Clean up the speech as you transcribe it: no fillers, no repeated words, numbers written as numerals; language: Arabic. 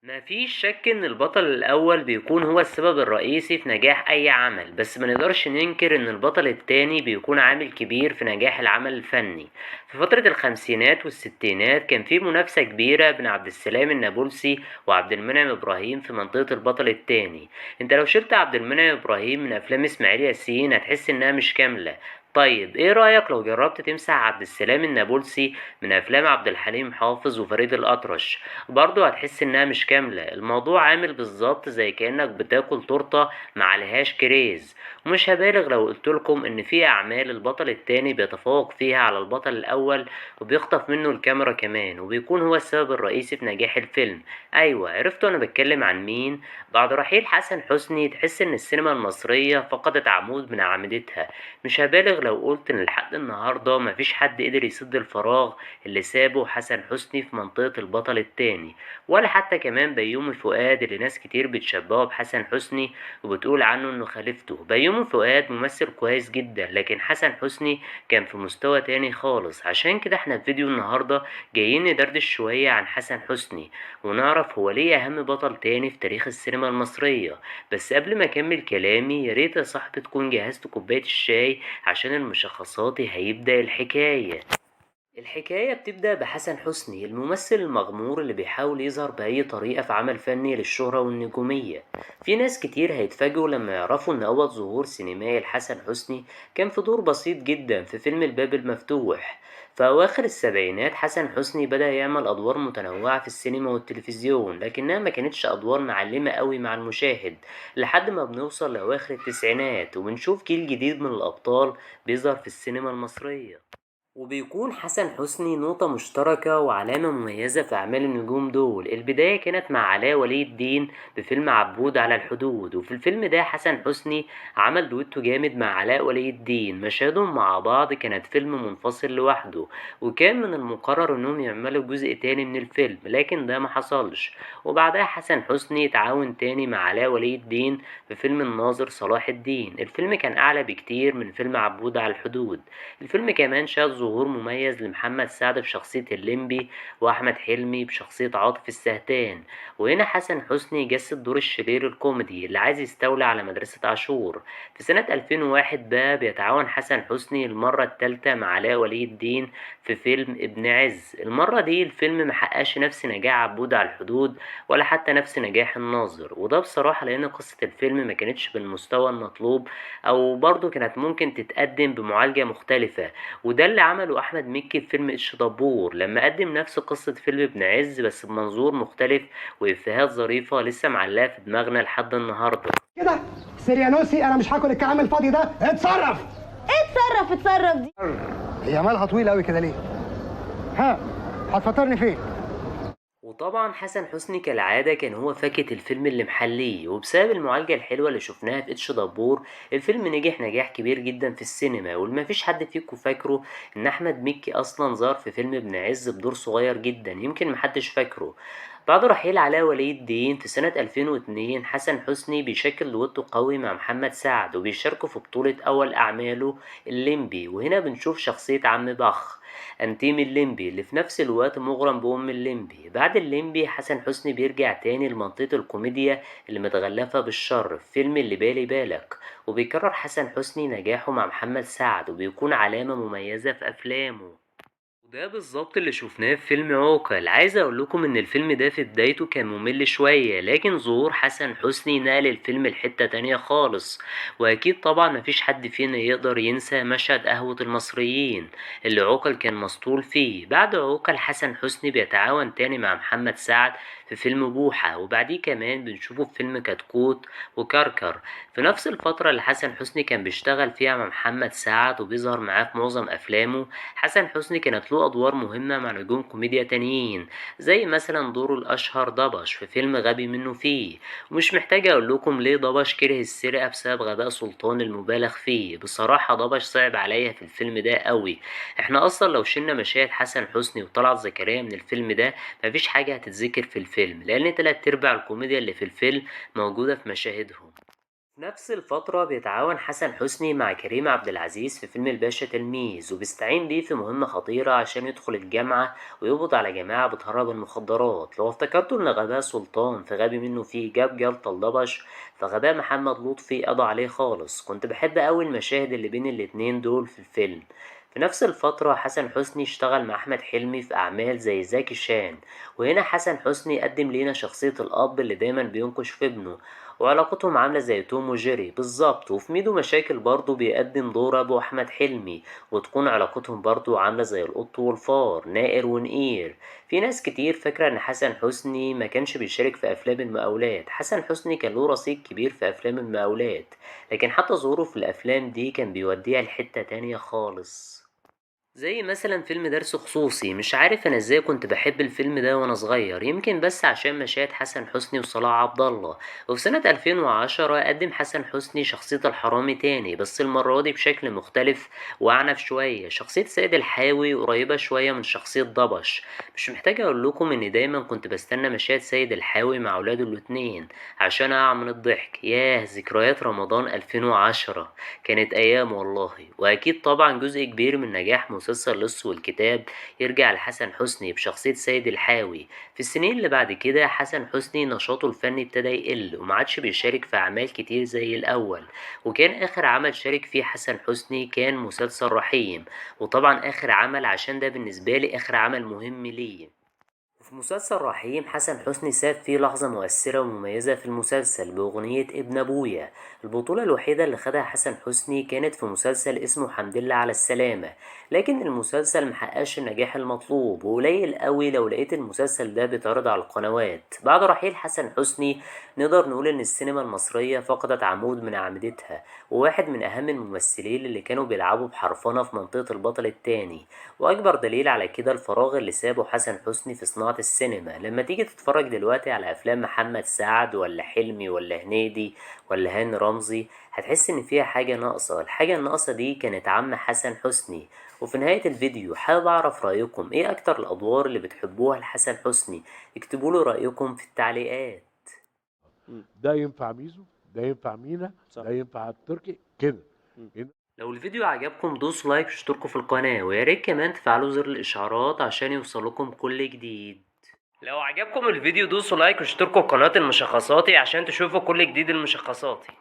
مفيش شك إن البطل الأول بيكون هو السبب الرئيسي في نجاح أي عمل، بس منقدرش ننكر إن البطل التاني بيكون عامل كبير في نجاح العمل الفني. في فترة الخمسينات والستينات كان في منافسة كبيرة بين عبد السلام النابلسي وعبد المنعم إبراهيم في منطقة البطل التاني. انت لو شلت عبد المنعم إبراهيم من أفلام إسماعيل ياسين هتحس إنها مش كاملة. طيب ايه رأيك لو جربت تمسح عبد السلام النابلسي من أفلام عبد الحليم حافظ وفريد الأطرش؟ برضه هتحس انها مش كاملة. الموضوع عامل بالظبط زي كأنك بتاكل تورتة معلهاش كريز. ومش هبالغ لو قلتلكم ان في اعمال البطل التاني بيتفوق فيها على البطل الاول وبيخطف منه الكاميرا كمان وبيكون هو السبب الرئيسي في نجاح الفيلم. ايوه عرفتوا انا بتكلم عن مين. بعد رحيل حسن حسني تحس ان السينما المصرية فقدت عمود من اعمدتها. مش هبالغ لو قلت ان لحد النهاردة مفيش حد قدر يسد الفراغ اللي سابه حسن حسني في منطقة البطل التاني، ولا حتى كمان بيومي فؤاد اللي ناس كتير بتشبهه بحسن حسني وبتقول عنه انه خليفته. بيومي فؤاد ممثل كويس جدا، لكن حسن حسني كان في مستوى تاني خالص. عشان كده احنا في فيديو النهاردة جايين ندردش شوية عن حسن حسني ونعرف هو ليه اهم بطل تاني في تاريخ السينما المصرية. بس قبل ما اكمل كلامي ياريت يا صاحبي تكون جهزت كوباية الشاي عشان المشخصات هيبدأ الحكاية. الحكاية بتبدأ بحسن حسني الممثل المغمور اللي بيحاول يظهر بأي طريقة في عمل فني للشهرة والنجومية. في ناس كتير هيتفاجئوا لما يعرفوا إن أول ظهور سينمائي لحسن حسني كان في دور بسيط جدا في فيلم الباب المفتوح. في أواخر السبعينات حسن حسني بدأ يعمل أدوار متنوعة في السينما والتلفزيون، لكنها ما كانتش أدوار معلمة قوي مع المشاهد لحد ما بنوصل لأواخر التسعينات وبنشوف جيل جديد من الأبطال بيظهر في السينما المصرية. وبيكون حسن حسني نقطة مشتركة وعلامة مميزة في أعمال النجوم دول. البداية كانت مع علاء ولي الدين بفيلم عبود على الحدود، وفي الفيلم ده حسن حسني عمل دويتو جامد مع علاء ولي الدين. مشاهدهم مع بعض كانت فيلم منفصل لوحده، وكان من المقرر انهم يعملوا جزء تاني من الفيلم لكن ده ما حصلش. وبعدها حسن حسني تعاون تاني مع علاء ولي الدين في فيلم الناظر صلاح الدين. الفيلم كان أعلى بكتير من فيلم عبود على الحدود. الفيلم كمان شهد ظهور مميز لمحمد سعد بشخصية الليمبي وأحمد حلمي بشخصية عاطف السهتان. وهنا حسن حسني جسد دور الشرير الكوميدي اللي عايز يستولي على مدرسة عاشور. في سنة 2001 بقى بيتعاون حسن حسني المرة التالتة مع علاء ولي الدين في فيلم ابن عز. المرة دي الفيلم محققش نفس نجاح عبود على الحدود ولا حتى نفس نجاح الناظر، وده بصراحة لأن قصة الفيلم ما كانتش بالمستوى المطلوب، أو برضه كانت ممكن تتقدم بمعالجة مختلفة. وده اللي عمله أحمد مكي في فيلم اتش دبور لما قدم نفس قصة فيلم ابن عز بس بمنظور مختلف وإفيهات ظريفة لسه معلقة في دماغنا لحد النهاردة. كده سيريانوسي، انا مش هاكل الكلام الفاضي ده. اتصرف. اتصرف اتصرف دي. هي مالها طويله قوي كده ليه؟ ها، هتفطرني فين؟ وطبعا حسن حسني كالعادة كان هو فاكهة الفيلم اللي محليه، وبسبب المعالجة الحلوة اللي شفناها في اتش دبور الفيلم نجح نجاح كبير جدا في السينما. والمفيش حد فيكم فاكره ان احمد مكي اصلا ظهر في فيلم ابن عز بدور صغير جدا يمكن محدش فاكره. بعد رحيل علاء ولي الدين في سنة 2002 حسن حسني بيشكل دويتو قوي مع محمد سعد وبيشاركوا في بطولة أول أعماله الليمبي. وهنا بنشوف شخصية عم بخ أنتيم الليمبي اللي في نفس الوقت مغرم بأم الليمبي. بعد الليمبي حسن حسني بيرجع تاني لمنطقة الكوميديا اللي متغلفة بالشر في فيلم اللي بالي بالك، وبيكرر حسن حسني نجاحه مع محمد سعد وبيكون علامة مميزة في أفلامه. وده بالظبط اللي شفناه في فيلم عوكل. عايز اقول لكم ان الفيلم ده في بدايته كان ممل شوية، لكن ظهور حسن حسني نقل الفيلم لحتة تانية خالص. واكيد طبعا مفيش حد فينا يقدر ينسى مشهد قهوة المصريين اللي عوكل كان مسطول فيه. بعد عوكل حسن حسني بيتعاون تاني مع محمد سعد في فيلم بوحة، وبعديه كمان بنشوفه في فيلم كتكوت وكركر. في نفس الفترة اللي حسن حسني كان بيشتغل فيها مع محمد سعد وبيظهر معاه في معظم أفلامه، حسن حسني كانت له أدوار مهمة مع نجوم كوميديا تانيين زي مثلا دوره الأشهر ضبش في فيلم غبي منه فيه. ومش محتاج أقول لكم ليه ضبش كره السرقة بسبب غباء سلطان المبالغ فيه. بصراحة ضبش صعب عليا في الفيلم ده قوي. احنا أصلا لو شلنا مشاهد حسن حسني وطلعت زكريا من الفيلم ده مفيش حاجة هتتذكر في الفيلم، لأن تلات أرباع الكوميديا اللي في الفيلم موجودة في مشاهدهم. في نفس الفترة بيتعاون حسن حسني مع كريم عبد العزيز في فيلم الباشا تلميذ، وبيستعين بيه في مهمة خطيرة عشان يدخل الجامعة ويقبض على جماعة بتهرب المخدرات. لو افتكرتوا إن غباء سلطان في غبي منه فيه جاب جلطة لضبش، فغباء محمد لطفي قضى عليه خالص. كنت بحب أوي المشاهد اللي بين الاتنين دول في الفيلم. في نفس الفترة حسن حسني اشتغل مع أحمد حلمي في أعمال زي زكي شان، وهنا حسن حسني قدم لينا شخصية الأب اللي دايما بينكش في ابنه، وعلاقتهم عاملة زي توم وجيري بالظبط. وفي ميدو مشاكل برضه بيقدم دور أبو أحمد حلمي، وتكون علاقتهم برضه عاملة زي القط والفار، نائر ونقير. في ناس كتير فاكرة إن حسن حسني ما كانش بيشارك في أفلام المقاولات. حسن حسني كان له رصيد كبير في أفلام المقاولات، لكن حتى ظهوره في الأفلام دي كان بيوديها لحتة تانية خالص. زي مثلا فيلم درس خصوصي. مش عارف انا ازاي كنت بحب الفيلم ده وانا صغير، يمكن بس عشان مشاهد حسن حسني وصلاح عبد الله. وفي سنة 2010 قدم حسن حسني شخصية الحرامي تاني، بس المرة دي بشكل مختلف وأعنف شوية. شخصية سيد الحاوي قريبة شوية من شخصية ضبش. مش محتاج اقول لكم ان دايما كنت بستنى مشاهد سيد الحاوي مع اولاده الاتنين عشان اقع من الضحك. ياه، ذكريات رمضان 2010 كانت أيام والله. وأكيد طبعا جزء كبير من نجاح مسلسل لص والكتاب يرجع لحسن حسني بشخصية سيد الحاوي. في السنين اللي بعد كده حسن حسني نشاطه الفني ابتدى يقل، ومعادش بيشارك في أعمال كتير زي الأول. وكان آخر عمل شارك فيه حسن حسني كان مسلسل رحيم، وطبعا آخر عمل عشان ده بالنسبة لي آخر عمل مهم ليه. وفي مسلسل رحيم حسن حسني ساب فيه لحظة مؤثرة ومميزة في المسلسل بأغنية ابن أبويا. البطولة الوحيدة اللي خدها حسن حسني كانت في مسلسل اسمه حمد لله على السلامة، لكن المسلسل محققش النجاح المطلوب، وقليل قوي لو لقيت المسلسل ده بيتعرض على القنوات. بعد رحيل حسن حسني نقدر نقول إن السينما المصرية فقدت عمود من أعمدتها، وواحد من أهم الممثلين اللي كانوا بيلعبوا بحرفنة في منطقة البطل التاني. واكبر دليل على كده الفراغ اللي سابه حسن حسني في صناعة السينما. لما تيجي تتفرج دلوقتي على افلام محمد سعد ولا حلمي ولا هنيدي ولا هاني رمزي، هتحس ان فيها حاجة ناقصة. الحاجة الناقصة دي كانت عم حسن حسني. وفي نهاية الفيديو حابب اعرف رأيكم ايه اكتر الادوار اللي بتحبوها لحسن حسني. اكتبوا رأيكم في التعليقات. ده ينفع ميزو، ده ينفع مينا، صح. ده ينفع التركي كده. لو الفيديو عجبكم دوسوا لايك واشتركوا في القناة، وياريت كمان تفعلوا زر الاشعارات عشان يوصلكم كل جديد. لو عجبكم الفيديو دوسوا لايك واشتركوا في قناة المشخصاتي عشان تشوفوا كل جديد المشخصاتي.